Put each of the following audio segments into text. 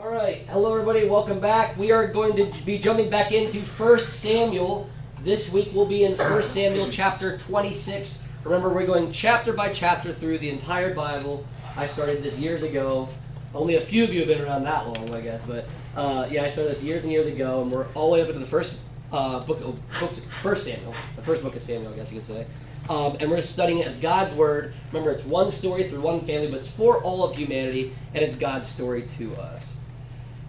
All right, hello everybody, welcome back. We are going to be jumping back into 1 Samuel. This week we'll be in 1 Samuel chapter 26. Remember, we're going chapter by chapter through the entire Bible. I started this years ago. Only a few of you have been around that long, I guess. But yeah, I started this years and years ago, and we're all the way up into the first First Samuel, the first book of Samuel, I guess you could say. And we're studying it as God's Word. Remember, it's one story through one family, but it's for all of humanity, and it's God's story to us.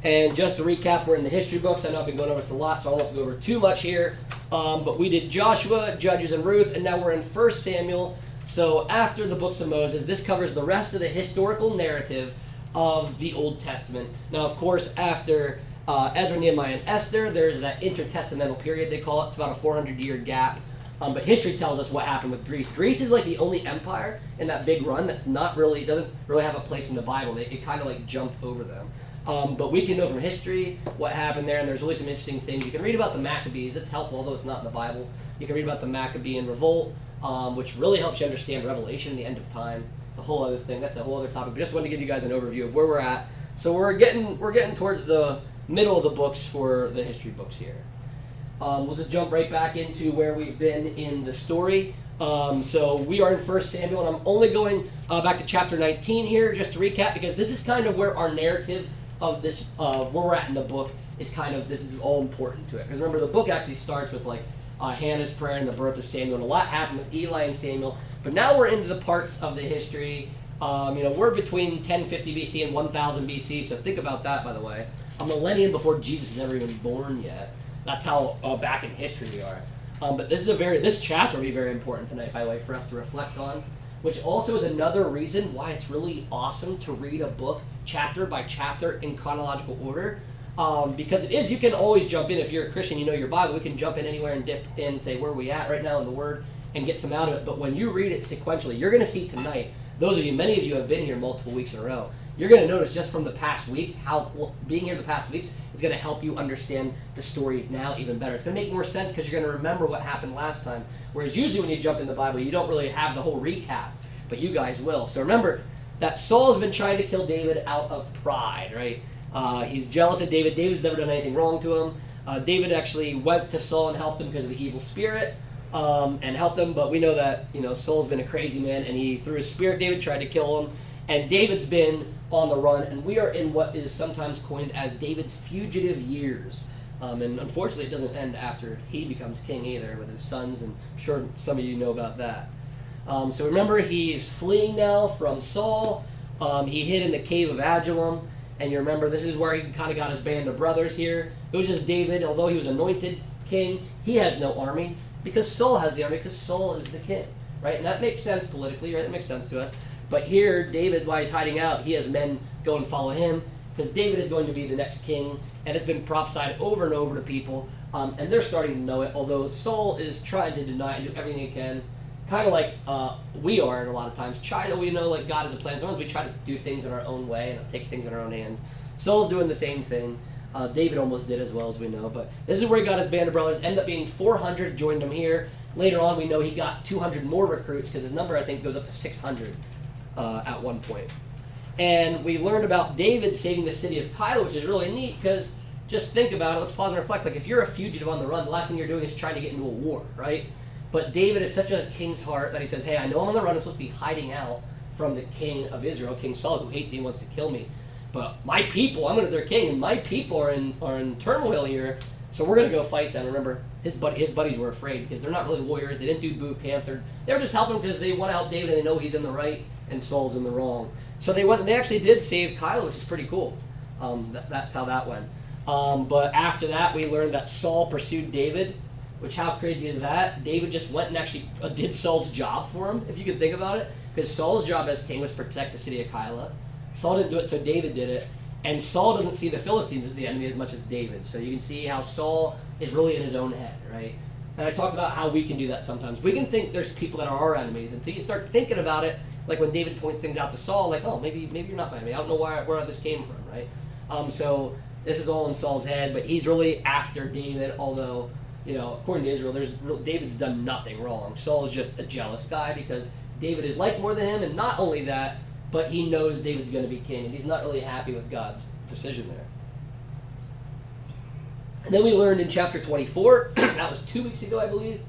And just to recap, we're in the history books. I know I've been going over this a lot, so I won't have to go over too much here. But we did Joshua, Judges, and Ruth, and now we're in 1 Samuel. So after the books of Moses, this covers the rest of the historical narrative of the Old Testament. Now, of course, after Ezra, Nehemiah, and Esther, there's that intertestamental period, they call it. It's about a 400-year gap. But history tells us what happened with Greece. Greece is like the only empire in that big run that's not really, doesn't really have a place in the Bible. It kind of like jumped over them. But we can know from history what happened there, and there's really some interesting things. You can read about the Maccabees. It's helpful, although it's not in the Bible. You can read about the Maccabean revolt, which really helps you understand Revelation, the end of time. It's a whole other thing. That's a whole other topic. But just wanted to give you guys an overview of where we're at. So we're getting towards the middle of the books for the history books here. We'll just jump right back into where we've been in the story. So we are in 1 Samuel, and I'm only going back to chapter 19 here, just to recap, because this is kind of where our narrative of this, where we're at in the book, is kind of, this is all important to it. Because remember, the book actually starts with like Hannah's prayer and the birth of Samuel, and a lot happened with Eli and Samuel. But now we're into the parts of the history. We're between 1050 BC and 1000 BC, so think about that, by the way. A millennium before Jesus is ever even born yet. That's how back in history we are. But this chapter will be very important tonight, by the way, for us to reflect on, which also is another reason why it's really awesome to read a book chapter by chapter in chronological order. Because it is, you can always jump in. If you're a Christian, you know your Bible, we can jump in anywhere and dip in and say, where are we at right now in the Word, and get some out of it. But when you read it sequentially, you're going to see tonight, many of you have been here multiple weeks in a row, you're going to notice just from the past weeks how being here the past weeks is going to help you understand the story now even better. It's going to make more sense because you're going to remember what happened last time. Whereas usually when you jump in the Bible, you don't really have the whole recap, but you guys will. So remember that Saul has been trying to kill David out of pride, right? He's jealous of David. David's never done anything wrong to him. David actually went to Saul and helped him because of the evil spirit, and helped him. But we know that Saul's been a crazy man, and he through his spirit, David tried to kill him. And David's been on the run, and we are in what is sometimes coined as David's fugitive years. And unfortunately, it doesn't end after he becomes king either with his sons, and I'm sure some of you know about that. So remember, he's fleeing now from Saul. He hid in the cave of Adullam, and you remember this is where he kind of got his band of brothers here. It was just David, although he was anointed king, he has no army, because Saul has the army, because Saul is the king, right? And that makes sense politically, right? That makes sense to us. But here, David, while he's hiding out, he has men go and follow him, because David is going to be the next king, and it's been prophesied over and over to people, and they're starting to know it, although Saul is trying to deny and do everything he can, kind of like we are in a lot of times. We know like God has a plan. Sometimes we try to do things in our own way and take things in our own hands. Saul's doing the same thing. David almost did as well, as we know, but this is where he got his band of brothers. Ended up being 400, joined him here. Later on, we know he got 200 more recruits, because his number, I think, goes up to 600. At one point. And we learned about David saving the city of Keilah, which is really neat, because just think about it, let's pause and reflect. Like, if you're a fugitive on the run, the last thing you're doing is trying to get into a war, right? But David is such a king's heart that he says, hey, I know I'm on the run, I'm supposed to be hiding out from the king of Israel, King Saul, who hates me and wants to kill me. But my people, I'm under their king, and my people are in turmoil here, so we're going to go fight them. Remember, his buddies were afraid, because they're not really warriors, they didn't do boot camp, they were just helping because they want to help David, and they know he's in the right, and Saul's in the wrong. So they went and they actually did save Keilah, which is pretty cool. That's how that went. But after that, we learned that Saul pursued David, which how crazy is that? David just went and actually did Saul's job for him, if you can think about it. Because Saul's job as king was to protect the city of Keilah. Saul didn't do it, so David did it. And Saul doesn't see the Philistines as the enemy as much as David. So you can see how Saul is really in his own head, right? And I talked about how we can do that sometimes. We can think there's people that are our enemies until you start thinking about it. Like when David points things out to Saul, like, oh, maybe you're not my enemy. I don't know where this came from, right? So this is all in Saul's head, but he's really after David, although, according to Israel, David's done nothing wrong. Saul is just a jealous guy because David is liked more than him, and not only that, but he knows David's going to be king, and he's not really happy with God's decision there. And then we learned in chapter 24, that was 2 weeks ago, I believe,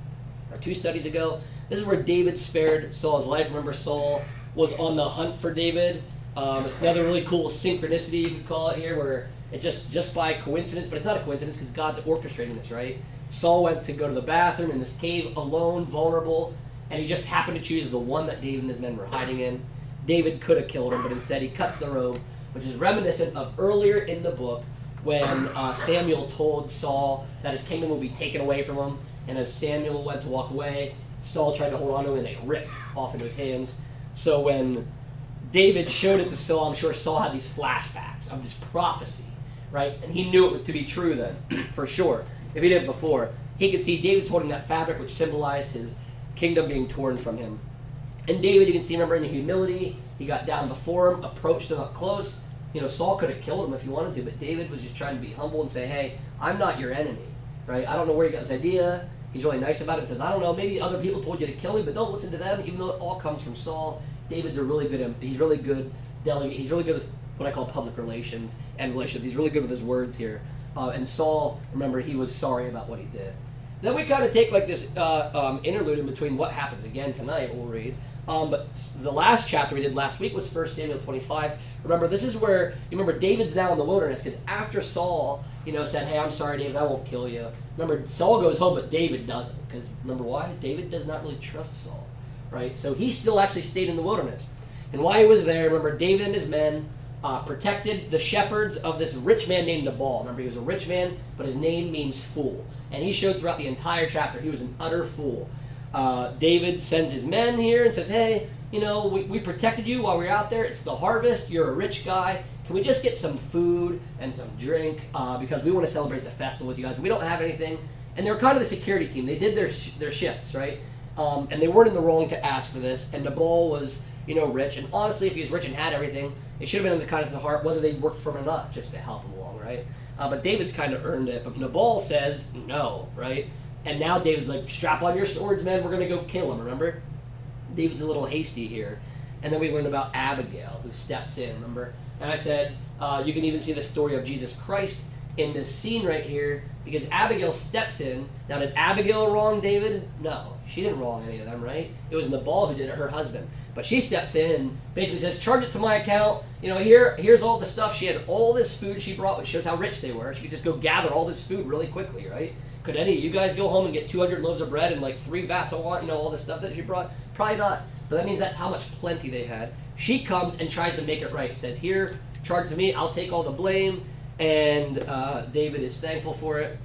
or 2 studies ago. This is where David spared Saul's life. Remember, Saul was on the hunt for David. It's another really cool synchronicity, you could call it here, where it just by coincidence, but it's not a coincidence because God's orchestrating this, right? Saul went to go to the bathroom in this cave alone, vulnerable, and he just happened to choose the one that David and his men were hiding in. David could have killed him, but instead he cuts the robe, which is reminiscent of earlier in the book when Samuel told Saul that his kingdom would be taken away from him, and as Samuel went to walk away, Saul tried to hold on to him and it ripped off into his hands. So when David showed it to Saul, I'm sure Saul had these flashbacks of this prophecy, right? And he knew it to be true then, for sure. If he didn't before, he could see David's holding that fabric which symbolized his kingdom being torn from him. And David, you can see, remember, in the humility, he got down before him, approached him up close. You know, Saul could have killed him if he wanted to, but David was just trying to be humble and say, hey, I'm not your enemy, right? I don't know where you got this idea. He's really nice about it. Says, I don't know, maybe other people told you to kill me, but don't listen to them, even though it all comes from Saul. David's a really good, he's really good delegate. He's really good with what I call public relations and relationships. He's really good with his words here. And Saul, remember, he was sorry about what he did. Then we kind of take like this interlude in between what happens again tonight, we'll read. But the last chapter we did last week was 1 Samuel 25. Remember, this is where, you remember, David's now in the wilderness, because after Saul, said, hey, I'm sorry, David, I won't kill you. Remember, Saul goes home, but David doesn't, because remember why? David does not really trust Saul, right? So he still actually stayed in the wilderness. And while he was there, remember, David and his men protected the shepherds of this rich man named Nabal. Remember, he was a rich man, but his name means fool. And he showed throughout the entire chapter he was an utter fool. David sends his men here and says, hey, we protected you while we were out there. It's the harvest. You're a rich guy. Can we just get some food and some drink because we want to celebrate the festival with you guys. We don't have anything. And they were kind of the security team. They did their shifts, right? And they weren't in the wrong to ask for this. And Nabal was, rich. And honestly, if he was rich and had everything, it should have been in the kindness of the heart, whether they worked for him or not, just to help him along, right? But David's kind of earned it. But Nabal says no, right? And now David's like, strap on your swords, men. We're going to go kill him, remember? David's a little hasty here. And then we learned about Abigail, who steps in, remember? And I said, you can even see the story of Jesus Christ in this scene right here, because Abigail steps in. Now, did Abigail wrong David? No, she didn't wrong any of them, right? It was Nabal who did it, her husband. But she steps in and basically says, charge it to my account. Here's all the stuff. She had all this food she brought, which shows how rich they were. She could just go gather all this food really quickly, right? Could any of you guys go home and get 200 loaves of bread and like 3 vats of wine, all the stuff that she brought? Probably not. But that means that's how much plenty they had. She comes and tries to make it right. Says, here, charge to me. I'll take all the blame. And David is thankful for it.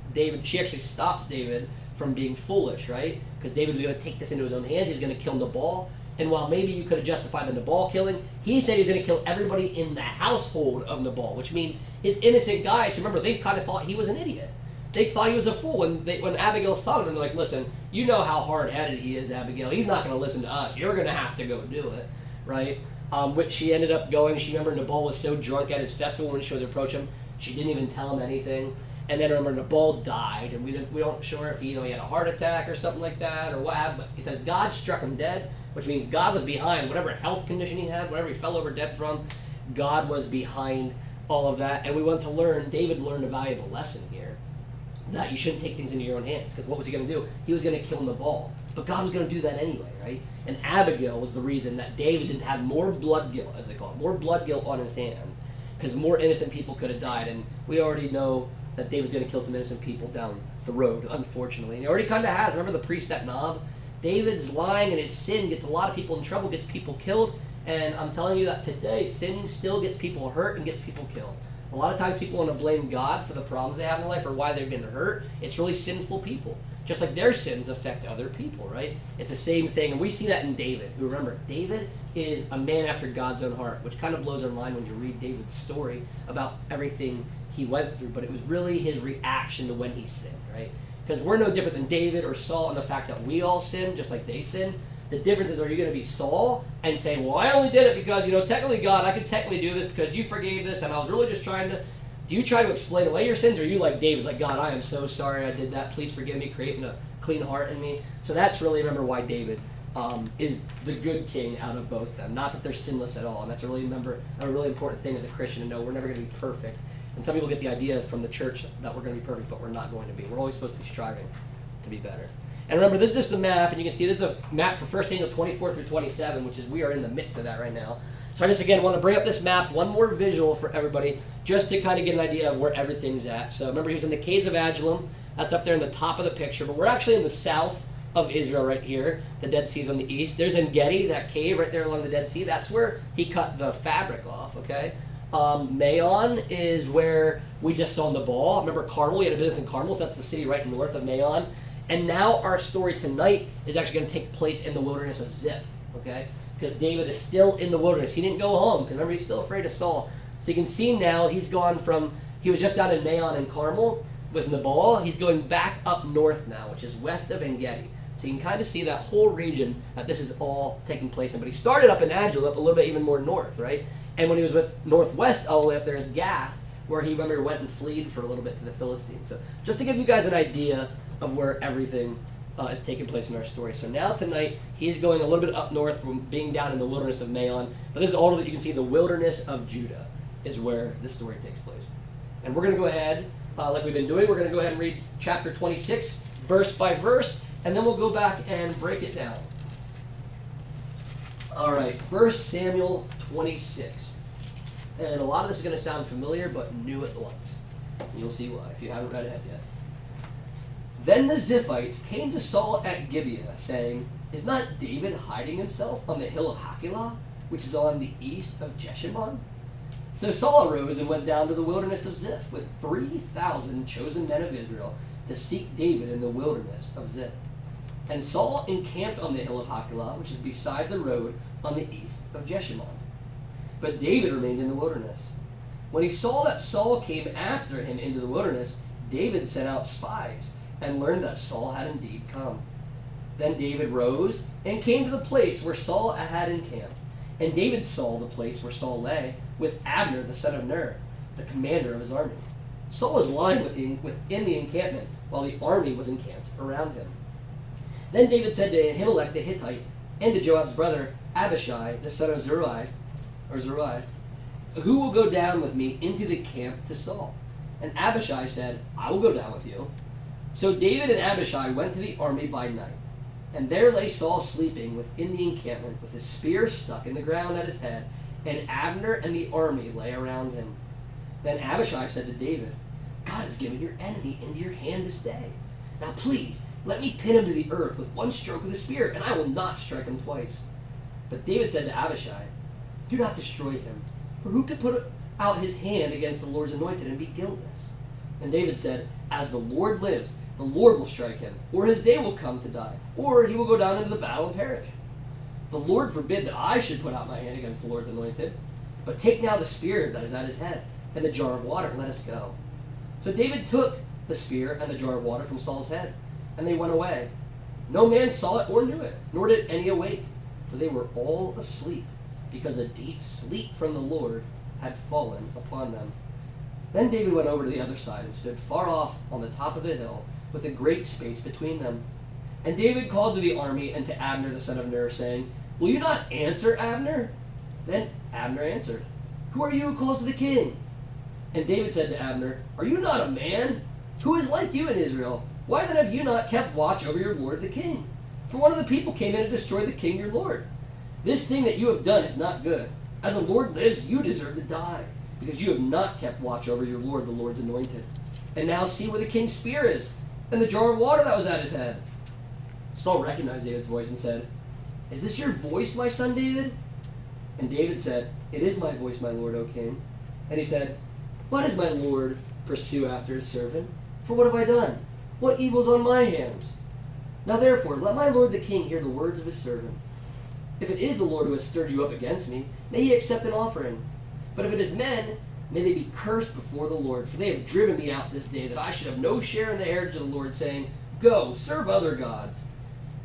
She actually stops David from being foolish, right? Because David was going to take this into his own hands. He was going to kill Nabal. And while maybe you could have justified the Nabal killing, he said he was going to kill everybody in the household of Nabal, which means his innocent guys. Remember, they kind of thought he was an idiot. They thought he was a fool. When Abigail was talking to them, they're like, listen, you know how hard-headed he is, Abigail. He's not going to listen to us. You're going to have to go do it, right? Which she ended up going. She remember Nabal was so drunk at his festival when she was approaching him, she didn't even tell him anything. And then remember Nabal died, and we don't sure if he had a heart attack or something like that or what happened. But he says God struck him dead, which means God was behind whatever health condition he had, whatever he fell over dead from. God was behind all of that, and we want to learn. David learned a valuable lesson here, that you shouldn't take things into your own hands. Because what was he going to do? He was going to kill Nabal. But God was going to do that anyway, right? And Abigail was the reason that David didn't have more blood guilt, as they call it, more blood guilt on his hands, because more innocent people could have died. And we already know that David's going to kill some innocent people down the road, unfortunately. And he already kind of has. Remember the priest at Nob? David's lying and his sin gets a lot of people in trouble, gets people killed. And I'm telling you that today, sin still gets people hurt and gets people killed. A lot of times people want to blame God for the problems they have in life or why they've been hurt. It's really sinful people. Just like their sins affect other people, right? It's the same thing. And we see that in David, who, remember, David is a man after God's own heart, which kind of blows our mind when you read David's story about everything he went through. But it was really his reaction to when he sinned, right? Because we're no different than David or Saul in the fact that we all sin, just like they sin. The difference is, are you going to be Saul and say, well, I only did it because, technically, God, I could technically do this because you forgave this, and I was really just trying to... Do you try to explain away your sins, or are you like David, like, God, I am so sorry I did that. Please forgive me, creating a clean heart in me. So that's really, remember, why David is the good king out of both of them. Not that they're sinless at all. And that's a really important thing as a Christian to know. We're never going to be perfect. And some people get the idea from the church that we're going to be perfect, but we're not going to be. We're always supposed to be striving to be better. And remember, this is just a map, and you can see this is a map for 1 Samuel 24 through 27, which is we are in the midst of that right now. So I just, again, want to bring up this map, one more visual for everybody, just to kind of get an idea of where everything's at. So remember, he was in the caves of Adullam. That's up there in the top of the picture. But we're actually in the south of Israel right here. The Dead Sea's on the east. There's En-Gedi, that cave right there along the Dead Sea. That's where he cut the fabric off, okay? Maon is where we just saw in the ball. Remember Carmel? We had a business in Carmel, so that's the city right north of Maon. And now our story tonight is actually going to take place in the wilderness of Ziph, okay? Because David is still in the wilderness. He didn't go home, because remember, he's still afraid of Saul. So you can see now he's gone from, he was just down in Maon and Carmel with Nabal. He's going back up north now, which is west of En-Gedi. So you can kind of see that whole region that this is all taking place in. But he started up in Adullam, up a little bit even more north, right? And when he was with northwest all the way up there is Gath, where he, remember, went and fled for a little bit to the Philistines. So just to give you guys an idea of where everything is taking place in our story. So now tonight, he's going a little bit up north from being down in the wilderness of Maon. But this is all that you can see. The wilderness of Judah is where this story takes place. And we're going to go ahead, like we've been doing, we're going to go ahead and read chapter 26, verse by verse, and then we'll go back and break it down. All right, 1 Samuel 26. And a lot of this is going to sound familiar, but new at once. You'll see why, if you haven't read ahead yet. Then the Ziphites came to Saul at Gibeah, saying, "Is not David hiding himself on the hill of Hachilah, which is on the east of Jeshimon?" So Saul arose and went down to the wilderness of Ziph with 3,000 chosen men of Israel to seek David in the wilderness of Ziph. And Saul encamped on the hill of Hachilah, which is beside the road on the east of Jeshimon. But David remained in the wilderness. When he saw that Saul came after him into the wilderness, David sent out spies and learned that Saul had indeed come. Then David rose and came to the place where Saul had encamped. And David saw the place where Saul lay, with Abner the son of Ner, the commander of his army. Saul was lying within the encampment, while the army was encamped around him. Then David said to Ahimelech the Hittite, and to Joab's brother Abishai the son of Zeruiah, "Who will go down with me into the camp to Saul?" And Abishai said, "I will go down with you." So David and Abishai went to the army by night. And there lay Saul sleeping within the encampment, with his spear stuck in the ground at his head, and Abner and the army lay around him. Then Abishai said to David, "God has given your enemy into your hand this day. Now please, let me pin him to the earth with one stroke of the spear, and I will not strike him twice." But David said to Abishai, "Do not destroy him, for who could put out his hand against the Lord's anointed and be guiltless?" And David said, "As the Lord lives, the Lord will strike him, or his day will come to die, or he will go down into the battle and perish. The Lord forbid that I should put out my hand against the Lord's anointed. But take now the spear that is at his head, and the jar of water, and let us go." So David took the spear and the jar of water from Saul's head, and they went away. No man saw it or knew it, nor did any awake, for they were all asleep, because a deep sleep from the Lord had fallen upon them. Then David went over to the other side and stood far off on the top of the hill, with a great space between them. And David called to the army and to Abner the son of Ner, saying, "Will you not answer, Abner?" Then Abner answered, "Who are you who calls to the king?" And David said to Abner, "Are you not a man? Who is like you in Israel? Why then have you not kept watch over your lord the king? For one of the people came in to destroy the king your lord. This thing that you have done is not good. As the Lord lives, you deserve to die, because you have not kept watch over your lord, the Lord's anointed. And now see where the king's spear is, and the jar of water that was at his head." Saul recognized David's voice and said, "Is this your voice, my son David?" And David said, "It is my voice, my lord, O king." And he said, "Why does my lord pursue after his servant? For what have I done? What evil is on my hands? Now therefore, let my lord the king hear the words of his servant. If it is the Lord who has stirred you up against me, may he accept an offering. But if it is men, may they be cursed before the Lord, for they have driven me out this day, that I should have no share in the heritage of the Lord, saying, 'Go, serve other gods.'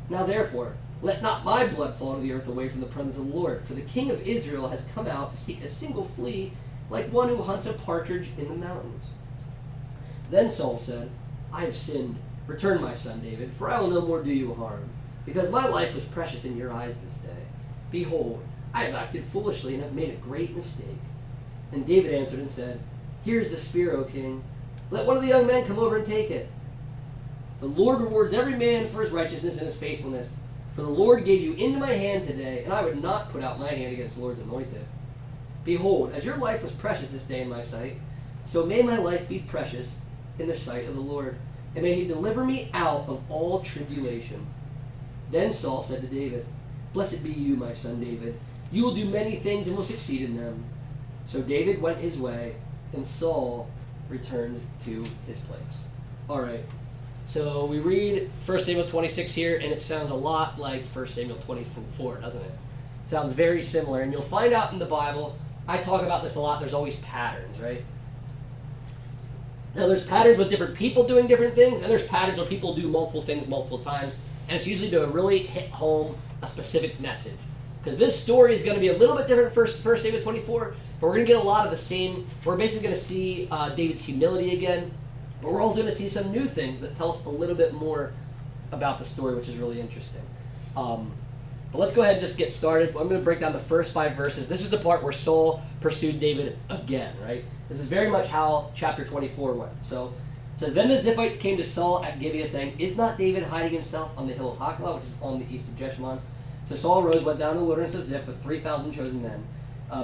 Now therefore, let not my blood fall to the earth away from the presence of the Lord, for the king of Israel has come out to seek a single flea, like one who hunts a partridge in the mountains." Then Saul said, "I have sinned. Return, my son David, for I will no more do you harm. because my life was precious in your eyes this day. Behold, I have acted foolishly and have made a great mistake. And David answered and said, Here's the spear, O king. Let one of the young men come over and take it. The Lord rewards every man for his righteousness and his faithfulness. For the Lord gave you into my hand today, and I would not put out my hand against the Lord's anointed. Behold, as your life was precious this day in my sight, so may my life be precious in the sight of the Lord, and may he deliver me out of all tribulation. Then Saul said to David, Blessed be you, my son David. You will do many things and will succeed in them. So David went his way, and Saul returned to his place. All right. So we read 1 Samuel 26 here, and it sounds a lot like 1 Samuel 24, doesn't it? Sounds very similar. And you'll find out in the Bible, I talk about this a lot, there's always patterns, right? Now there's patterns with different people doing different things, and there's patterns where people do multiple things multiple times, and it's usually to really hit home a specific message. Because this story is going to be a little bit different from 1 Samuel 24, but we're going to get a lot of the same. We're basically going to see David's humility again, but we're also going to see some new things that tell us a little bit more about the story, which is really interesting. But let's go ahead and just get started. I'm going to break down the first 5 verses. This is the part where Saul pursued David again, right? This is very much how chapter 24 went. So it says, Then the Ziphites came to Saul at Gibeah, saying, Is not David hiding himself on the hill of Hachilah, which is on the east of Jeshimon? So Saul arose, went down to the wilderness of Ziph with 3,000 chosen men.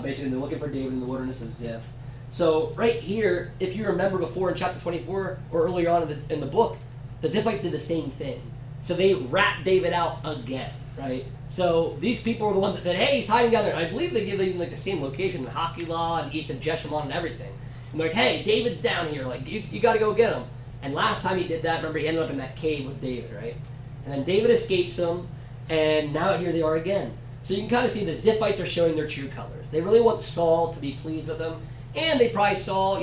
Basically, they're looking for David in the wilderness of Ziph. So right here, if you remember before in chapter 24, or earlier on in the book, the Ziphites did the same thing. So they rat David out again, right? So these people are the ones that said, hey, he's hiding down there. And I believe they give even like the same location in Hachilah and east of Jeshimon and everything. And they're like, hey, David's down here. Like, you got to go get him. And last time he did that, remember, he ended up in that cave with David, right? And then David escapes him, and now here they are again. So you can kind of see the Ziphites are showing their true colors. They really want Saul to be pleased with them. And they probably saw,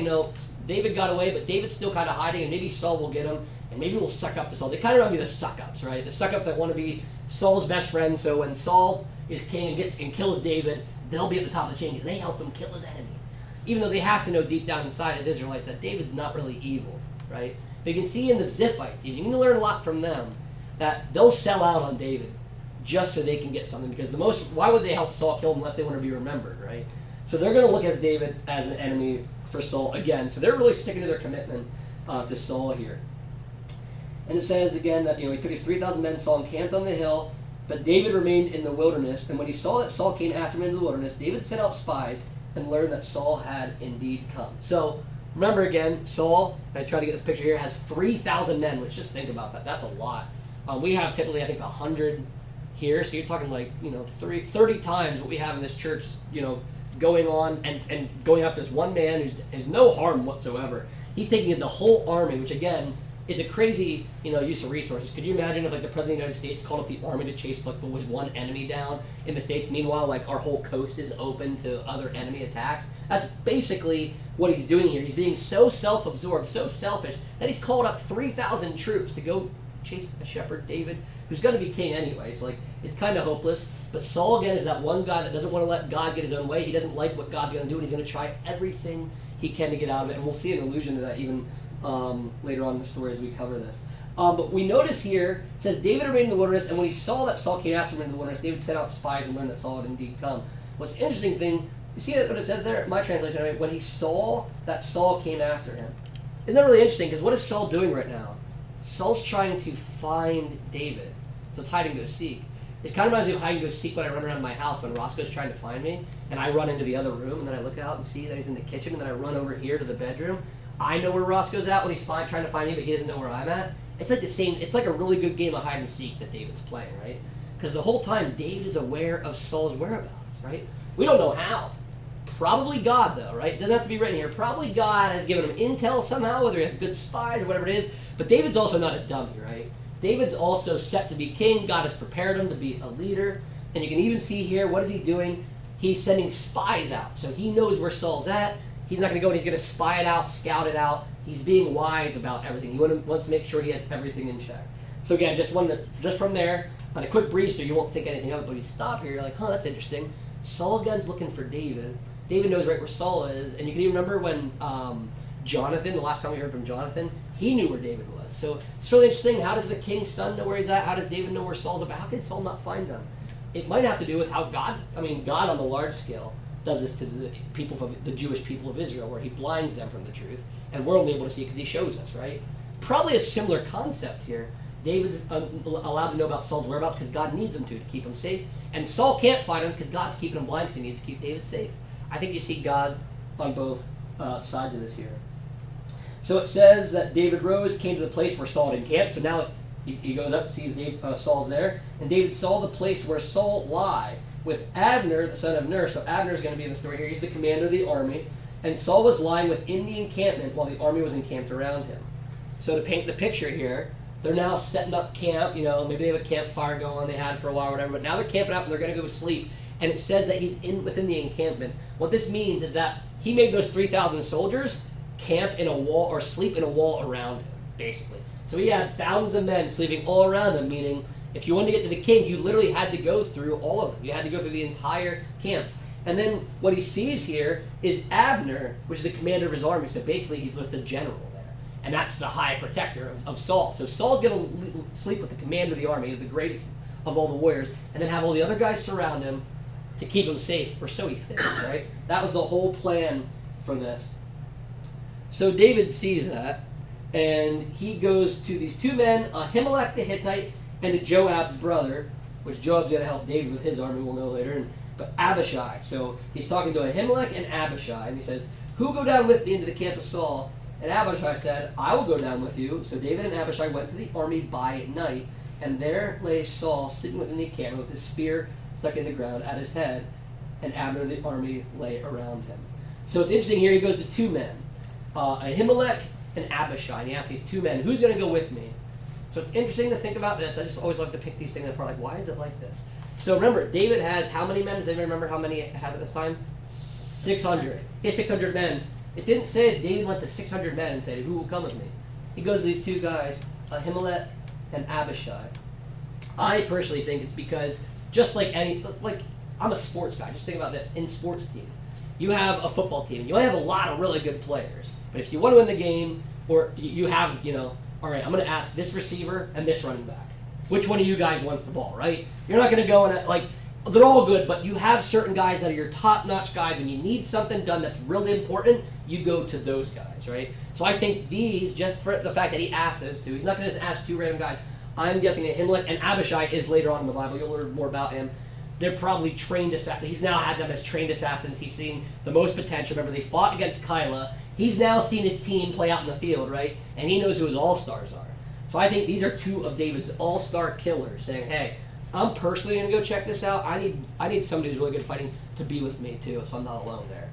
David got away, but David's still kind of hiding, and maybe Saul will get him, and maybe we'll suck up to Saul. They kind of want to be the suck-ups, right? The suck-ups that want to be Saul's best friend, so when Saul is king and kills David, they'll be at the top of the chain because they helped him kill his enemy. Even though they have to know deep down inside as Israelites that David's not really evil, right? But you can see in the Ziphites, you can learn a lot from them, that they'll sell out on David just so they can get something, because why would they help Saul kill him unless they want to be remembered, right? So they're going to look at David as an enemy for Saul again. So they're really sticking to their commitment to Saul here. And it says again that he took his 3,000 men, Saul encamped on the hill, but David remained in the wilderness. And when he saw that Saul came after him into the wilderness, David sent out spies and learned that Saul had indeed come. So remember again, Saul, I try to get this picture here, has 3,000 men, which just think about that. That's a lot. We have typically, I think, 100 here. So you're talking like, 30 times what we have in this church, going on and going after this one man who has no harm whatsoever. He's taking the whole army, which again is a crazy use of resources. Could you imagine if the President of the United States called up the army to chase was one enemy down in the States? Meanwhile, our whole coast is open to other enemy attacks. That's basically what he's doing here. He's being so self-absorbed, so selfish, that he's called up 3,000 troops to go chase a shepherd David, who's going to be king anyway. So it's kind of hopeless. But Saul, again, is that one guy that doesn't want to let God get his own way. He doesn't like what God's going to do, and he's going to try everything he can to get out of it. And we'll see an allusion to that even later on in the story as we cover this. But we notice here, it says, David remained in the wilderness, and when he saw that Saul came after him in the wilderness, David sent out spies and learned that Saul had indeed come. What's interesting thing, you see what it says there? My translation, right? When he saw that Saul came after him. Isn't that really interesting? Because what is Saul doing right now? Saul's trying to find David. So it's hide and go seek. It kind of reminds me of hide and go seek when I run around my house when Roscoe's trying to find me, and I run into the other room, and then I look out and see that he's in the kitchen, and then I run over here to the bedroom. I know where Roscoe's at when he's trying to find me, but he doesn't know where I'm at. It's like the same. It's like a really good game of hide and seek that David's playing, right? Because the whole time David is aware of Saul's whereabouts, right? We don't know how. Probably God, though, right? It doesn't have to be written here. Probably God has given him intel somehow, whether he has good spies or whatever it is. But David's also not a dummy, right? David's also set to be king. God has prepared him to be a leader. And you can even see here, what is he doing? He's sending spies out. So he knows where Saul's at. He's not going to go and he's going to spy it out, scout it out. He's being wise about everything. He wants to make sure he has everything in check. So again, just from there, on a quick breeze, so you won't think anything of it, but you stop here, you're like, that's interesting. Saul again's looking for David. David knows right where Saul is. And you can even remember when Jonathan, the last time we heard from Jonathan, he knew where David was. So it's really interesting. How does the king's son know where he's at? How does David know where Saul's at? How can Saul not find them? It might have to do with how God on the large scale does this to the people from the Jewish people of Israel, where he blinds them from the truth, and we're only able to see because he shows us, right? Probably a similar concept here. David's allowed to know about Saul's whereabouts because God needs him to keep him safe, and Saul can't find him because God's keeping him blind because he needs to keep David safe. I think you see God on both sides of this here. So it says that David rose, came to the place where Saul had encamped. So now he goes up, sees Saul's there, and David saw the place where Saul lie with Abner, the son of Ner. So Abner is going to be in the story here. He's the commander of the army, and Saul was lying within the encampment while the army was encamped around him. So to paint the picture here, they're now setting up camp. Maybe they have a campfire going they had for a while or whatever, but now they're camping out and they're going to go to sleep. And it says that he's within the encampment. What this means is that he made those 3,000 soldiers camp in a wall or sleep in a wall around him, basically. So he had thousands of men sleeping all around him, meaning if you wanted to get to the king, you literally had to go through all of them. You had to go through the entire camp. And then what he sees here is Abner, which is the commander of his army. So basically he's with the general there. And that's the high protector of Saul. So Saul's going to sleep with the commander of the army, the greatest of all the warriors, and then have all the other guys surround him to keep him safe, or so he thinks, right? That was the whole plan for this. So David sees that, and he goes to these two men, Ahimelech the Hittite and to Joab's brother, which Joab's going to help David with his army, we'll know later, but Abishai. So he's talking to Ahimelech and Abishai, and he says, "Who go down with me into the camp of Saul?" And Abishai said, "I will go down with you." So David and Abishai went to the army by night, and there lay Saul sleeping within the encampment with his spear stuck in the ground at his head, and Abner the army lay around him. So it's interesting here, he goes to two men, Ahimelech and Abishai, and he asks these two men, who's going to go with me? So it's interesting to think about this. I just always like to pick these things apart, like, why is it like this? So remember, David has how many men? Does anyone remember how many he has at this time? 600. He has 600 men. It didn't say David went to 600 men and said, who will come with me? He goes to these two guys, Ahimelech and Abishai. I personally think it's because, just like I'm a sports guy, just think about this. In sports team, you have a football team. You only have a lot of really good players. But if you want to win the game, or you have, all right, I'm going to ask this receiver and this running back. Which one of you guys wants the ball, right? You're not going to go and, they're all good, but you have certain guys that are your top-notch guys. When you need something done that's really important, you go to those guys, right? So I think these, just for the fact that he asked those two, he's not going to just ask two random guys. I'm guessing that Ahimelech and Abishai is later on in the Bible. You'll learn more about him. They're probably trained assassins. He's now had them as trained assassins. He's seen the most potential. Remember, they fought against Kyla. He's now seen his team play out in the field, right? And he knows who his all-stars are. So I think these are two of David's all-star killers saying, hey, I'm personally going to go check this out. I need somebody who's really good at fighting to be with me, too, so I'm not alone there.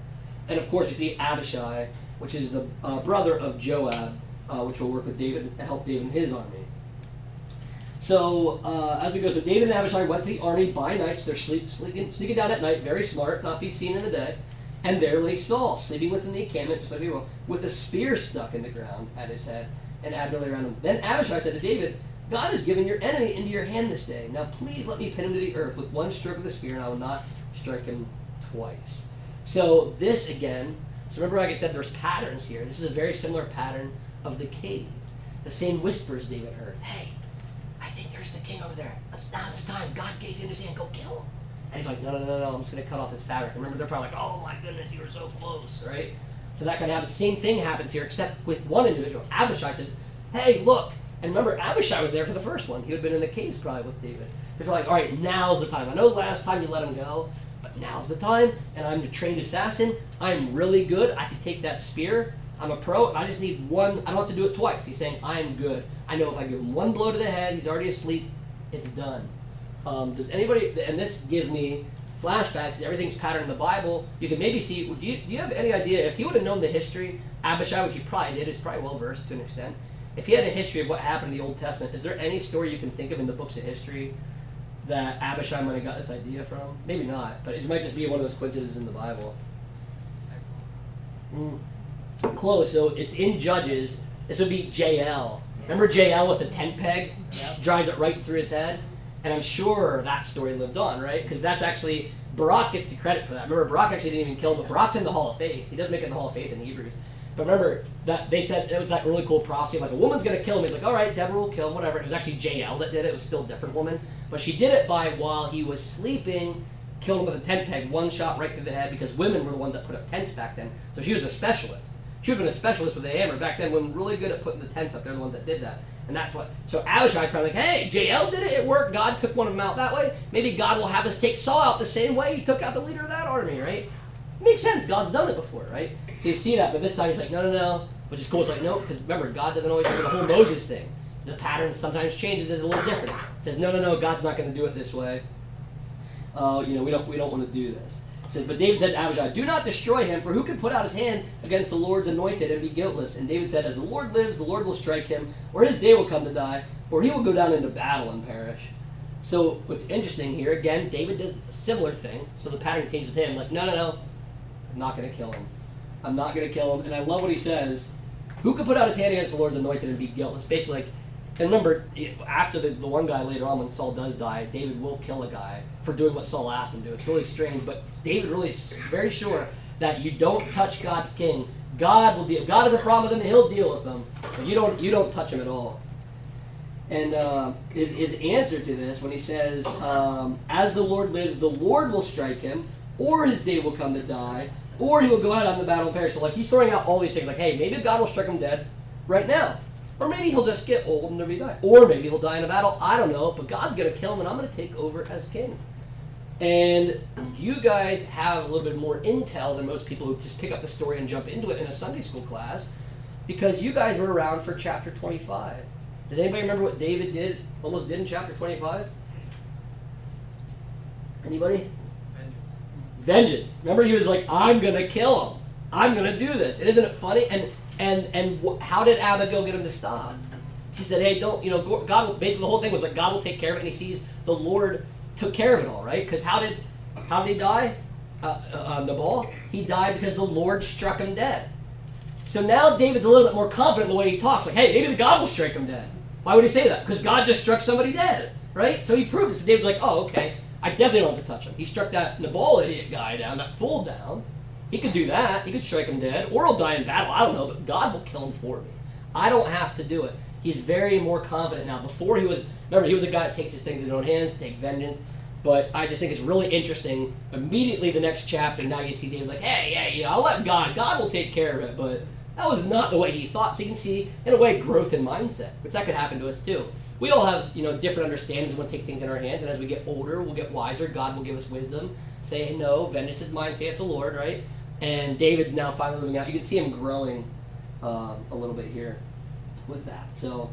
And, of course, you see Abishai, which is the brother of Joab, which will work with David and help David in his army. So, as we go, so David and Abishai went to the army by night, so they're sneaking down at night, very smart, not be seen in the day. And there lay Saul, sleeping within the encampment, just like we will, with a spear stuck in the ground at his head, and Abner lay around him. Then Abishai said to David, God has given your enemy into your hand this day. Now please let me pin him to the earth with one stroke of the spear, and I will not strike him twice. So this again, so remember, like I said, there's patterns here. This is a very similar pattern of the cave. The same whispers David heard. Hey, I think there's the king over there. Now's the time. God gave you in his hand. Go kill him. And he's like, no, I'm just going to cut off his fabric. Remember, they're probably like, oh my goodness, you were so close, right? So that kind of happens. Same thing happens here, except with one individual. Abishai says, hey, look. And remember, Abishai was there for the first one. He had been in the caves probably with David. They're like, all right, now's the time. I know last time you let him go, but now's the time. And I'm a trained assassin. I'm really good. I can take that spear. I'm a pro. I just need one. I don't have to do it twice. He's saying, I'm good. I know if I give him one blow to the head, he's already asleep, it's done. Does anybody, and this gives me flashbacks, everything's patterned in the Bible. You can maybe see, do you have any idea, if he would have known the history, Abishai, which he probably did, is probably well versed to an extent. If he had a history of what happened in the Old Testament, is there any story you can think of in the books of history that Abishai might have got this idea from? Maybe not, but it might just be one of those coincidences in the Bible. Close, so it's in Judges. This would be JL. Remember JL with the tent peg? Yep. Drives it right through his head? And I'm sure that story lived on, right? Because that's actually, Barak gets the credit for that. Remember, Barak actually didn't even kill him, but Barak's in the Hall of Faith. He does make it in the Hall of Faith in Hebrews. But remember that they said it was that really cool prophecy, like a woman's going to kill him. He's like, all right, Deborah will kill him, whatever. It was actually Jael that did it. It was still a different woman. But she did it by, while he was sleeping, killed him with a tent peg, one shot right through the head, because women were the ones that put up tents back then. So she was a specialist. She would have been a specialist with a hammer. Back then, women were really good at putting the tents up. They're the ones that did that. And that's what, so Abishai's probably like, hey, Jael did it, it worked, God took one of them out that way. Maybe God will have us take Saul out the same way he took out the leader of that army, right? Makes sense, God's done it before, right? So you see that, but this time he's like, no, which is cool. It's like, no, because remember, God doesn't always do the whole Moses thing. The pattern sometimes changes, is a little different. It says, no, God's not going to do it this way. We don't want to do this. It says, but David said to Abishai, do not destroy him, for who can put out his hand against the Lord's anointed and be guiltless? And David said, as the Lord lives, the Lord will strike him, or his day will come to die, or he will go down into battle and perish. So what's interesting here, again, David does a similar thing. So the pattern changes with him, like, no, I'm not going to kill him. I'm not going to kill him. And I love what he says, who can put out his hand against the Lord's anointed and be guiltless? Basically, like, and remember, after the one guy later on, when Saul does die, David will kill a guy for doing what Saul asked him to do. It's really strange, but David really is very sure that you don't touch God's king. God will deal. God has a problem with him, and he'll deal with them. But you don't touch him at all. And his answer to this, when he says, as the Lord lives, the Lord will strike him, or his day will come to die, or he will go out on the battle and perish. So like he's throwing out all these things, like, hey, maybe God will strike him dead right now. Or maybe he'll just get old and never die. Or maybe he'll die in a battle. I don't know. But God's going to kill him, and I'm going to take over as king. And you guys have a little bit more intel than most people who just pick up the story and jump into it in a Sunday school class, because you guys were around for chapter 25. Does anybody remember what David almost did in chapter 25? Anybody? Vengeance. Remember, he was like, I'm going to kill him. I'm going to do this. And isn't it funny? And how did Abigail get him to stop? She said, hey, don't, God will, basically the whole thing was like, God will take care of it, and he sees the Lord took care of it all, right? Because how did he die? Nabal? He died because the Lord struck him dead. So now David's a little bit more confident in the way he talks. Like, hey, maybe God will strike him dead. Why would he say that? Because God just struck somebody dead, right? So he proved it. So David's like, oh, okay, I definitely don't have to touch him. He struck that Nabal idiot guy down, that fool down. He could do that. He could strike him dead, or he'll die in battle. I don't know, but God will kill him for me. I don't have to do it. He's very more confident now. Before he was a guy that takes his things in his own hands, take vengeance. But I just think it's really interesting. Immediately the next chapter, now you see David like, hey, I'll let God will take care of it. But that was not the way he thought. So you can see, in a way, growth in mindset, which that could happen to us too. We all have, different understandings when we take things in our hands. And as we get older, we'll get wiser. God will give us wisdom. Say, hey, no, vengeance is mine, saith the Lord, right? And David's now finally living out. You can see him growing a little bit here with that. So,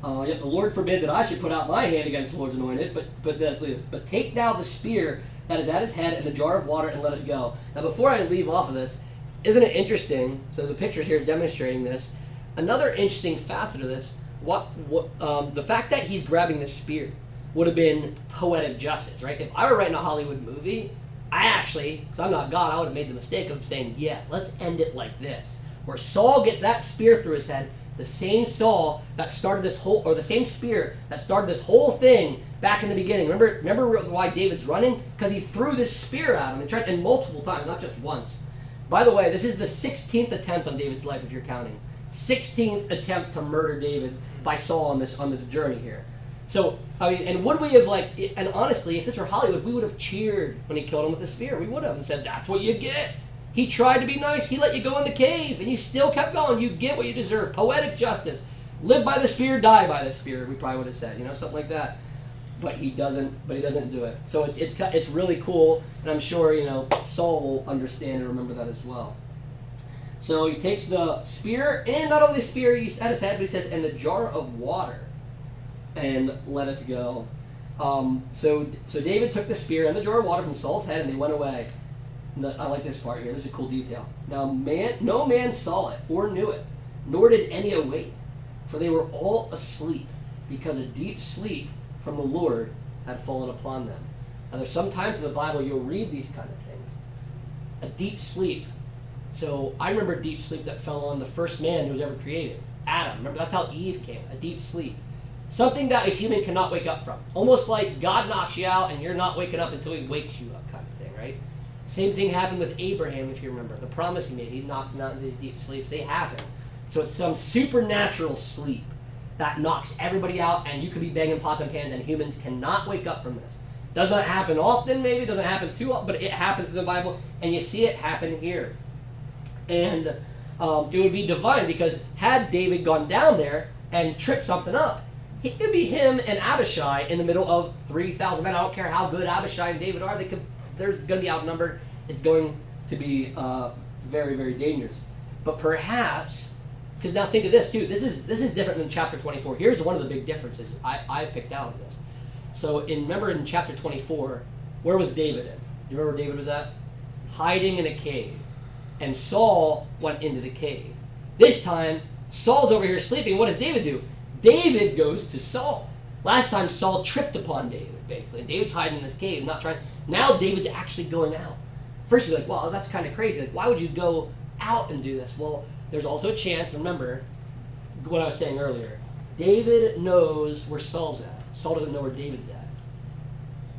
the Lord forbid that I should put out my hand against the Lord's anointed, but take now the spear that is at his head and the jar of water and let us go. Now, before I leave off of this, isn't it interesting? So the picture here is demonstrating this. Another interesting facet of this, the fact that he's grabbing the spear would have been poetic justice, right? If I were writing a Hollywood movie, because I'm not God, I would have made the mistake of saying, yeah, let's end it like this. Where Saul gets that spear through his head, the same Saul that started this the same spear that started this whole thing back in the beginning. Remember why David's running? Because he threw this spear at him and multiple times, not just once. By the way, this is the 16th attempt on David's life, if you're counting. 16th attempt to murder David by Saul on this journey here. So, and would we have and honestly, if this were Hollywood, we would have cheered when he killed him with the spear. We would have and said, that's what you get. He tried to be nice. He let you go in the cave, and you still kept going. You get what you deserve. Poetic justice. Live by the spear, die by the spear, we probably would have said, something like that. But he doesn't do it. So it's really cool, and I'm sure, Saul will understand and remember that as well. So he takes the spear, and not only the spear at his head, but he says, and the jar of water, and let us go. So David took the spear and the jar of water from Saul's head, and they went away. I like this part here. This is a cool detail. Now, no man saw it or knew it, nor did any awake, for they were all asleep, because a deep sleep from the Lord had fallen upon them. Now, there's some times in the Bible you'll read these kind of things. A deep sleep. So I remember deep sleep that fell on the first man who was ever created, Adam. Remember, that's how Eve came, a deep sleep. Something that a human cannot wake up from. Almost like God knocks you out and you're not waking up until he wakes you up kind of thing, right? Same thing happened with Abraham, if you remember. The promise he made, he knocks him out into these deep sleeps. They happen. So it's some supernatural sleep that knocks everybody out, and you could be banging pots and pans, and humans cannot wake up from this. Does not happen often, maybe. Doesn't happen too often, but it happens in the Bible, and you see it happen here. And it would be divine, because had David gone down there and tripped something up, it could be him and Abishai in the middle of 3,000 men. I don't care how good Abishai and David are. They're going to be outnumbered. It's going to be very, very dangerous. But perhaps, because now think of this too. This is different than chapter 24. Here's one of the big differences I picked out of this. So remember in chapter 24, where was David in? Do you remember where David was at? Hiding in a cave. And Saul went into the cave. This time, Saul's over here sleeping. What does David do? David goes to Saul. Last time, Saul tripped upon David, basically. And David's hiding in this cave, not trying. Now David's actually going out. First you're like, well, that's kind of crazy. Like, why would you go out and do this? Well, there's also a chance, remember what I was saying earlier. David knows where Saul's at. Saul doesn't know where David's at.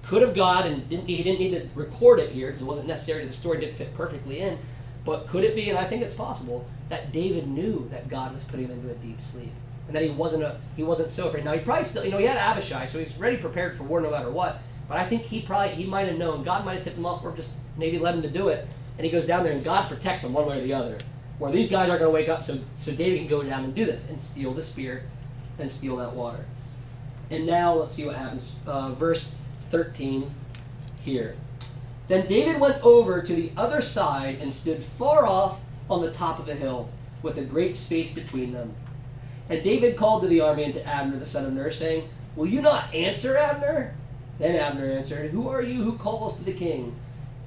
Could have gone, and he didn't need to record it here because it wasn't necessary. The story didn't fit perfectly in. But could it be, and I think it's possible, that David knew that God was putting him into a deep sleep, and that he wasn't so afraid. Now he probably still, he had Abishai, so he's ready, prepared for war no matter what. But I think he might have known. God might have tipped him off, or just maybe let him to do it. And he goes down there, and God protects him one way or the other. Where these guys aren't going to wake up, so David can go down and do this and steal the spear and steal that water. And now let's see what happens. Verse 13 here. Then David went over to the other side and stood far off on the top of the hill, with a great space between them. And David called to the army and to Abner the son of Ner, saying, "Will you not answer, Abner?" Then Abner answered, "Who are you who calls to the king?"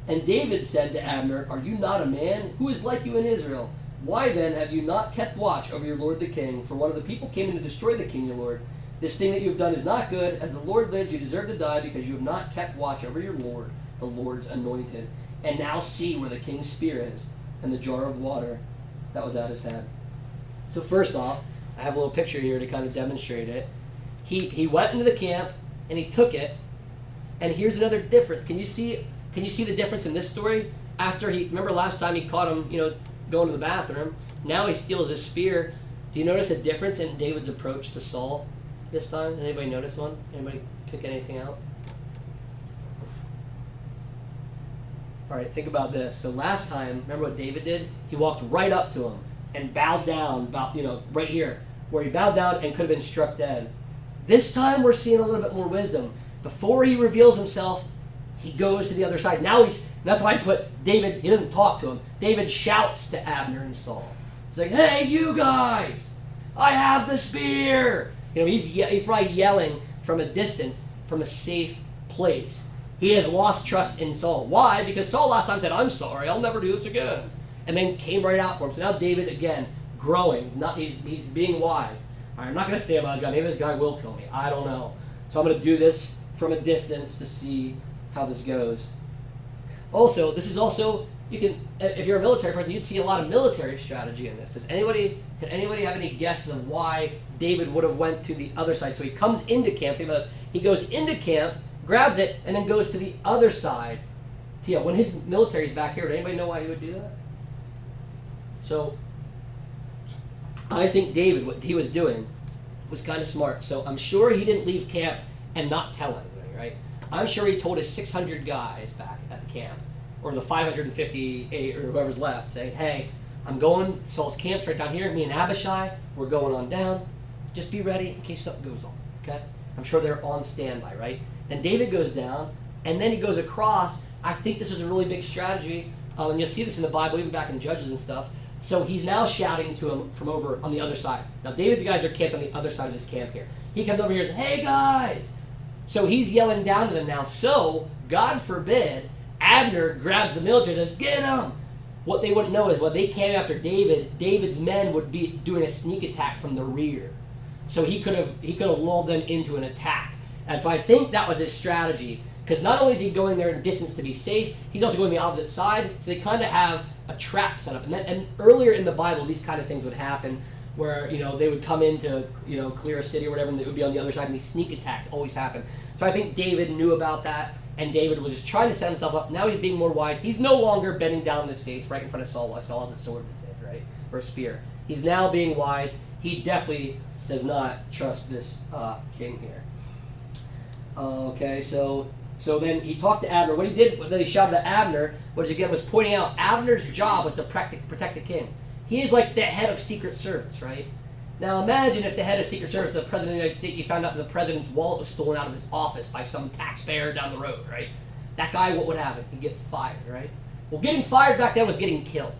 And David said to Abner, "Are you not a man? Who is like you in Israel? Why then have you not kept watch over your lord the king? For one of the people came in to destroy the king your lord. This thing that you have done is not good. As the Lord lives, you deserve to die, because you have not kept watch over your lord, the Lord's anointed. And now see where the king's spear is, and the jar of water that was at his head." So first off, I have a little picture here to kind of demonstrate it. He went into the camp, and he took it. And here's another difference. Can you see the difference in this story? Remember last time he caught him, going to the bathroom. Now he steals his spear. Do you notice a difference in David's approach to Saul this time? Does anybody notice one? Anybody pick anything out? All right, think about this. So last time, remember what David did? He walked right up to him and bowed down, right here, where he bowed down and could have been struck dead. This time we're seeing a little bit more wisdom. Before he reveals himself, he goes to the other side. That's why I put David, he doesn't talk to him. David shouts to Abner and Saul. He's like, "Hey, you guys, I have the spear." He's probably yelling from a distance, from a safe place. He has lost trust in Saul. Why? Because Saul last time said, "I'm sorry, I'll never do this again," and then came right out for him. So now David, again, growing. He's being wise. All right, I'm not going to stay by this guy. Maybe this guy will kill me. I don't know. So I'm going to do this from a distance to see how this goes. Also, this is also, if you're a military person, you'd see a lot of military strategy in this. Can anybody have any guesses of why David would have went to the other side? So he comes into camp. Think about this. He goes into camp, grabs it, and then goes to the other side. So when his military's back here, does anybody know why he would do that? So I think David, what he was doing was kind of smart. So I'm sure he didn't leave camp and not tell anybody, right? I'm sure he told his 600 guys back at the camp, or the 558 or whoever's left, saying, "Hey, I'm going, Saul's camp's right down here. Me and Abishai, we're going on down. Just be ready in case something goes on," okay? I'm sure they're on standby, right? And David goes down, and then he goes across. I think this is a really big strategy, and you'll see this in the Bible, even back in Judges and stuff. So he's now shouting to him from over on the other side. Now David's guys are camped on the other side of his camp here. He comes over here and says, "Hey guys!" So he's yelling down to them now. So, God forbid, Abner grabs the military and says, "Get him!" What they wouldn't know is when they came after David, David's men would be doing a sneak attack from the rear. So he could have lulled them into an attack. And so I think that was his strategy. Because not only is he going there in distance to be safe, he's also going the opposite side. So they kind of have a trap set up. And earlier in the Bible, these kind of things would happen where, they would come in to, clear a city or whatever, and they would be on the other side, and these sneak attacks always happen. So I think David knew about that, And David was just trying to set himself up. Now he's being more wise. He's no longer bending down on his face right in front of Saul while Saul has a sword in his hand, right? Or a spear. He's now being wise. He definitely does not trust this king here. Okay, so then he talked to Abner. What he did, then he shouted at Abner, which again was pointing out Abner's job was to protect the king. He is like the head of Secret Service, right? Now imagine if the head of Secret Service, the President of the United States, you found out that the President's wallet was stolen out of his office by some taxpayer down the road, right? That guy, what would happen? He'd get fired, right? Well, getting fired back then was getting killed.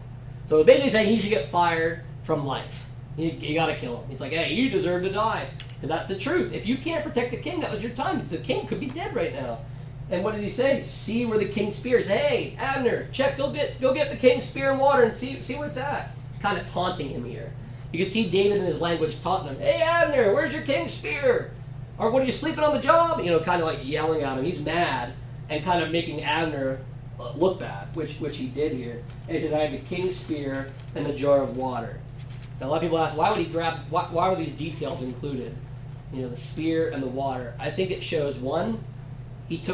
So basically saying he should get fired from life. You got to kill him. He's like, hey, you deserve to die. Because that's the truth. If you can't protect the king, that was your time. The king could be dead right now. And what did he say? See where the king's spear is. Hey, Abner, check, go get the king's spear and water and see where it's at. He's kind of taunting him here. You can see David in his language taunting him. Hey, Abner, where's your king's spear? Or what, are you sleeping on the job? Kind of like yelling at him. He's mad and kind of making Abner look bad, which he did here. And he says, I have the king's spear and the jar of water. Now, a lot of people ask, why were these details included? The spear and the water. I think it shows, one, it's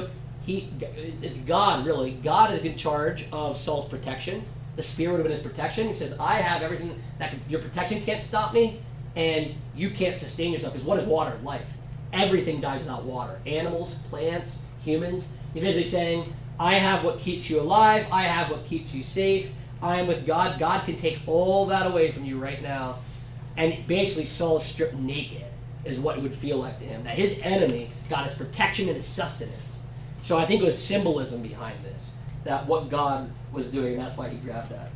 God, really. God is in charge of Saul's protection. The spear would have been his protection. He says, I have everything, your protection can't stop me, and you can't sustain yourself. Because what is water? Life. Everything dies without water. Animals, plants, humans. He's basically saying, I have what keeps you alive. I have what keeps you safe. I am with God. God can take all that away from you right now. And basically, Saul is stripped naked, is what it would feel like to him. That his enemy got his protection and his sustenance. So I think it was symbolism behind this. That what God was doing, and that's why he grabbed that.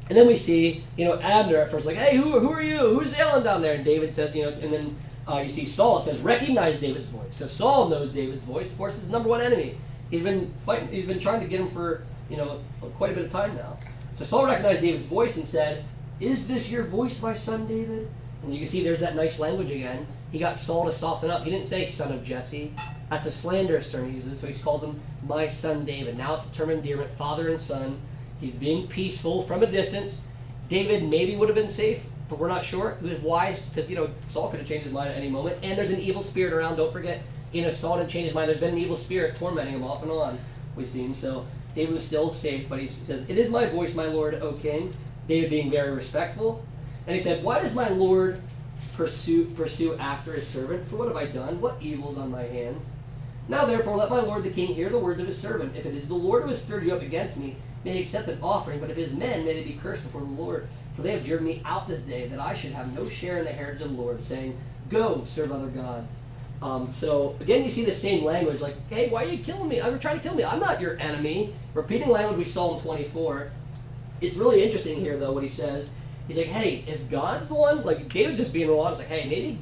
And then we see, Abner at first, like, hey, who are you? Who's yelling down there? And David says, and then you see Saul, it says, recognize David's voice. So Saul knows David's voice. Of course, his number one enemy. He's been fighting, he's been trying to get him for, quite a bit of time now. So Saul recognized David's voice and said, is this your voice, my son David? And you can see there's that nice language again. He got Saul to soften up. He didn't say son of Jesse. That's a slanderous term he uses, so he calls him my son David. Now it's a term of endearment, father and son. He's being peaceful from a distance. David maybe would have been safe, but we're not sure. He was wise, because Saul could have changed his mind at any moment. And there's an evil spirit around, don't forget. Saul didn't change his mind. There's been an evil spirit tormenting him off and on, we've seen. So David was still safe, but he says, it is my voice, my Lord, O king. David being very respectful. And he said, why does my Lord pursue after his servant? For what have I done? What evil is on my hands? Now therefore let my lord the king hear the words of his servant. If it is the Lord who has stirred you up against me, may he accept an offering, but if his men, may they be cursed before the Lord. For they have driven me out this day, that I should have no share in the heritage of the Lord, saying, go, serve other gods. So again, you see the same language, like, hey, why are you killing me? I'm trying to kill me. I'm not your enemy. Repeating language we saw in 24. It's really interesting here, though, what he says. He's like, hey, if God's the one, like David's just being real honest, like, hey, maybe,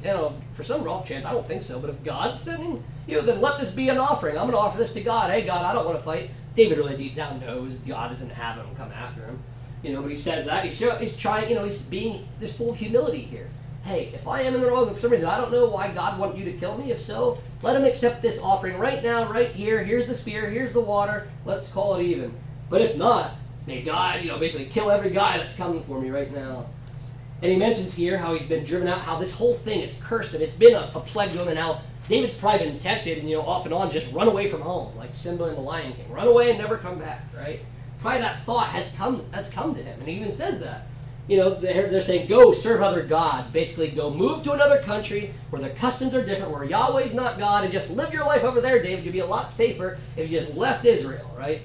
for some rough chance, I don't think so, but if God's sending you, then let this be an offering. I'm going to offer this to God. Hey, God, I don't want to fight. David really deep down knows God isn't having him come after him. But he says that. He's trying, there's full of humility here. Hey, if I am in the wrong, for some reason, I don't know why God wants you to kill me. If so, let him accept this offering right now, right here. Here's the spear, here's the water. Let's call it even. But if not, may God, basically kill every guy that's coming for me right now. And he mentions here how he's been driven out, how this whole thing is cursed, and it's been a plague to him, and how David's probably been tempted and, off and on, just run away from home, like Simba in The Lion King. Run away and never come back, right? Probably that thought has come to him, and he even says that. They're saying, go serve other gods. Basically, go move to another country where the customs are different, where Yahweh's not God, and just live your life over there, David. You'd be a lot safer if you just left Israel, right?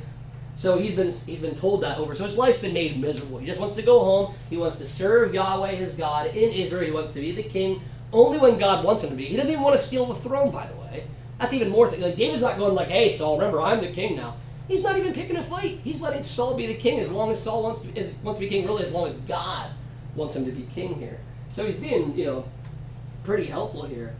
So he's been told that over. So his life's been made miserable. He just wants to go home. He wants to serve Yahweh, his God, in Israel. He wants to be the king only when God wants him to be. He doesn't even want to steal the throne, by the way. That's even more thing. Like, David's not going like, hey, Saul, remember, I'm the king now. He's not even picking a fight. He's letting Saul be the king as long as Saul wants to be king, really as long as God wants him to be king here. So he's being, pretty helpful here.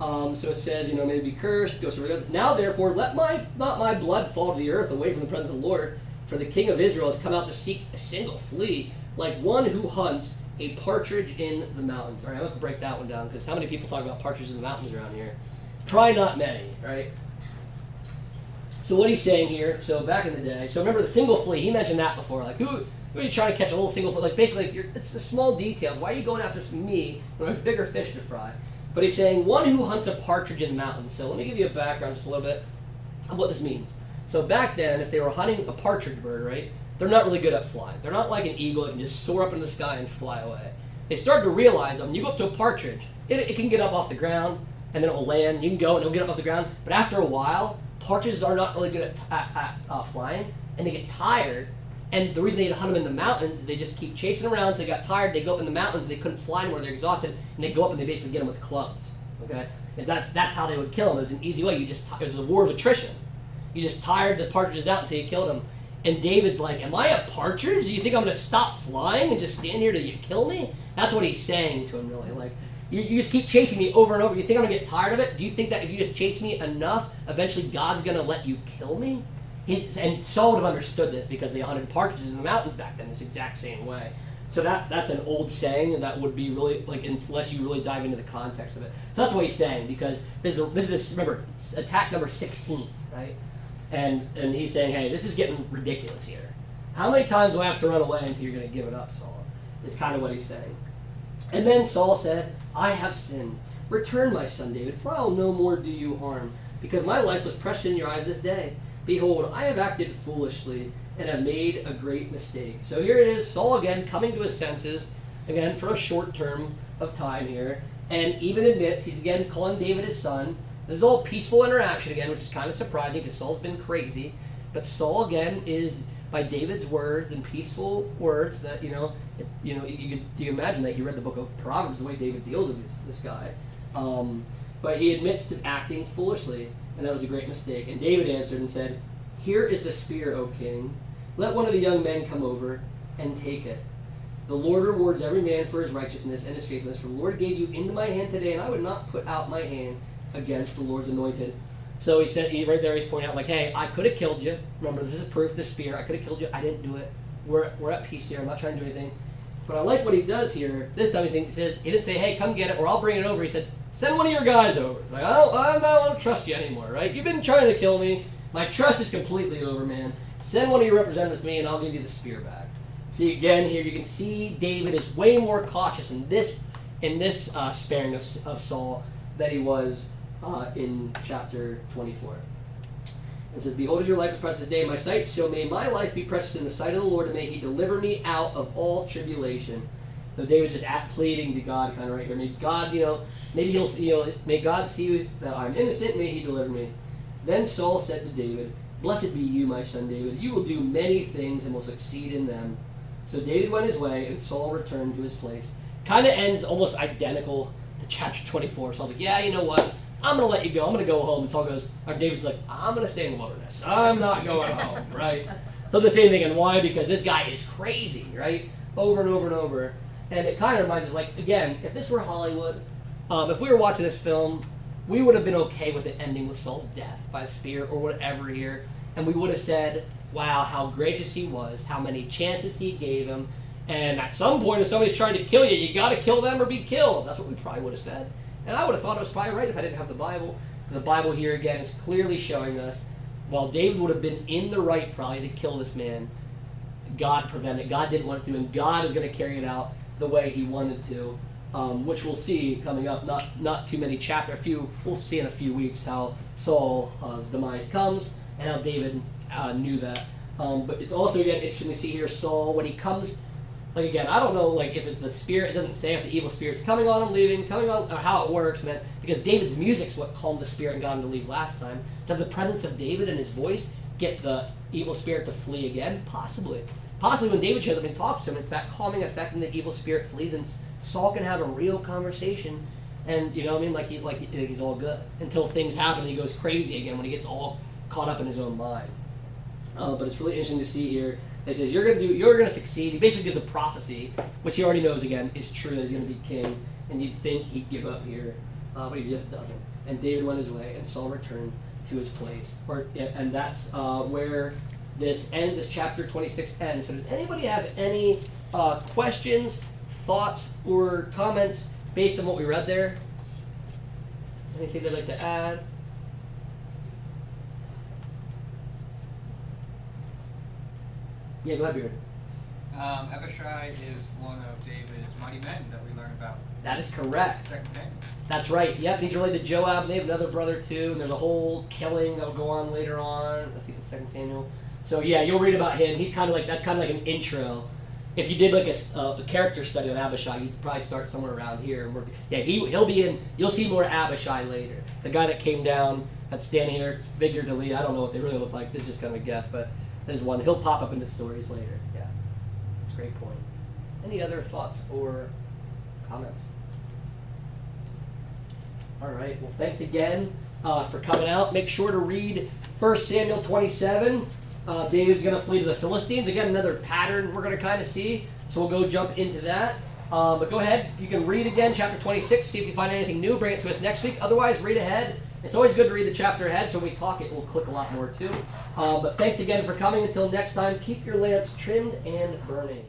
So it says, may it be cursed. Goes to now therefore let not my blood fall to the earth away from the presence of the Lord, for the king of Israel has come out to seek a single flea, like one who hunts a partridge in the mountains. All right, I have to break that one down, because how many people talk about partridges in the mountains around here? Probably not many, right? So what he's saying here, so back in the day, so remember the single flea, he mentioned that before, like who are you trying to catch a little single flea? Like basically, it's the small details. Why are you going after me when there's bigger fish to fry? But he's saying one who hunts a partridge in the mountains. So let me give you a background just a little bit. what this means. So back then, if they were hunting a partridge bird, right, they're not really good at flying. They're not like an eagle that can just soar up in the sky and fly away. They started to realize that when you go up to a partridge, it can get up off the ground, and then it will land. You can go and it'll get up off the ground. But after a while, partridges are not really good at flying, and they get tired. And the reason they hunt them in the mountains is they just keep chasing around until they got tired. They go up in the mountains, they couldn't fly anywhere, they're exhausted, and they go up and they basically get them with clubs. Okay, and that's how they would kill them. It was an easy way. It was a war of attrition. You just tired the partridges out until you killed them. And David's like, am I a partridge? Do you think I'm going to stop flying and just stand here till you kill me? That's what he's saying to him, really. Like, you just keep chasing me over and over. You think I'm going to get tired of it? Do you think that if you just chase me enough, eventually God's going to let you kill me? And Saul would have understood this because they hunted partridges in the mountains back then, this exact same way. So that's an old saying, and that would be really, like, unless you really dive into the context of it. So that's what he's saying, because this is remember, attack number 16, right? And he's saying, hey, this is getting ridiculous here. How many times do I have to run away until you're going to give it up, Saul? Is kind of what he's saying. And then Saul said, I have sinned. Return, my son David, for I will no more do you harm, because my life was precious in your eyes this day. Behold, I have acted foolishly and have made a great mistake. So here it is, Saul again coming to his senses, again for a short term of time here, and even admits, he's again calling David his son. This is all peaceful interaction again, which is kind of surprising because Saul's been crazy. But Saul again is, by David's words and peaceful words, that you can imagine that he read the book of Proverbs the way David deals with this guy. But he admits to acting foolishly, and that was a great mistake. And David answered and said, here is the spear, O king. Let one of the young men come over and take it. The Lord rewards every man for his righteousness and his faithfulness. For the Lord gave you into my hand today, and I would not put out my hand against the Lord's anointed. So he said, right there, he's pointing out, like, hey, I could have killed you. Remember, this is proof, this spear. I could have killed you. I didn't do it. We're at peace here. I'm not trying to do anything. But I like what he does here. This time he didn't say, hey, come get it, or I'll bring it over. He said, send one of your guys over. Like, I don't trust you anymore, right? You've been trying to kill me. My trust is completely over, man. Send one of your representatives to me, and I'll give you the spear back. See, again, here you can see David is way more cautious in this sparing of Saul than he was in chapter 24. It says, behold, as your life is precious this day in my sight, so may my life be precious in the sight of the Lord, and may he deliver me out of all tribulation. So David's just pleading to God kind of right here. May God, maybe may God see that I'm innocent, may he deliver me. Then Saul said to David, blessed be you, my son David. You will do many things and will succeed in them. So David went his way, and Saul returned to his place. Kind of ends almost identical to chapter 24. Saul's like, yeah, you know what? I'm going to let you go. I'm going to go home. And Saul goes, or David's like, I'm going to stay in the wilderness. I'm not going home, right? So the same thing. And why? Because this guy is crazy, right? Over and over and over. And it kind of reminds us, like, again, if this were Hollywood, if we were watching this film, we would have been okay with it ending with Saul's death by the spear or whatever here. And we would have said, wow, how gracious he was, how many chances he gave him. And at some point, if somebody's trying to kill you, you got to kill them or be killed. That's what we probably would have said. And I would have thought it was probably right if I didn't have the Bible. And the Bible here, again, is clearly showing us, while David would have been in the right probably to kill this man, God prevented it. God didn't want it to, and God is going to carry it out the way he wanted to, which we'll see coming up. Not too many chapters. We'll see in a few weeks how Saul's demise comes and how David knew that. But it's also, again, interesting to see here Saul, when he comes, like, again, I don't know, like, if it's the spirit. It doesn't say if the evil spirit's coming on him, leaving, coming on, or how it works. And then, because David's music's what calmed the spirit and got him to leave last time. Does the presence of David and his voice get the evil spirit to flee again? Possibly. Possibly when David shows up and talks to him, it's that calming effect and the evil spirit flees, and Saul can have a real conversation. And, you know what I mean? Like he's all good. Until things happen and he goes crazy again when he gets all caught up in his own mind. But it's really interesting to see here. He says, you're going to succeed. He basically gives a prophecy, which he already knows, again, is true, that he's going to be king. And you'd think he'd give up here, but he just doesn't. And David went his way, and Saul returned to his place. And that's where this chapter 26 ends. So does anybody have any questions, thoughts, or comments based on what we read there? Anything they'd like to add? Yeah, go ahead, Beard. Abishai is one of David's mighty men that we learn about. That is correct. Second Samuel. That's right. Yep, he's related to Joab. They have another brother too, and there's a whole killing that'll go on later on. I think it's 2 Samuel. So yeah, you'll read about him. He's kind of like that's kind of like an intro. If you did like a character study on Abishai, you'd probably start somewhere around here. And yeah, he'll be in. You'll see more Abishai later. The guy that came down, that's standing here figuratively. I don't know what they really look like. This is just kind of a guess, but there's one. He'll pop up into stories later. Yeah, that's a great point. Any other thoughts or comments? All right. Well, thanks again for coming out. Make sure to read 1 Samuel 27. David's going to flee to the Philistines. Again, another pattern we're going to kind of see. So we'll go jump into that. But go ahead. You can read again chapter 26. See if you find anything new. Bring it to us next week. Otherwise, read ahead. It's always good to read the chapter ahead. So when we talk, it will click a lot more too. But thanks again for coming. Until next time, keep your lamps trimmed and burning.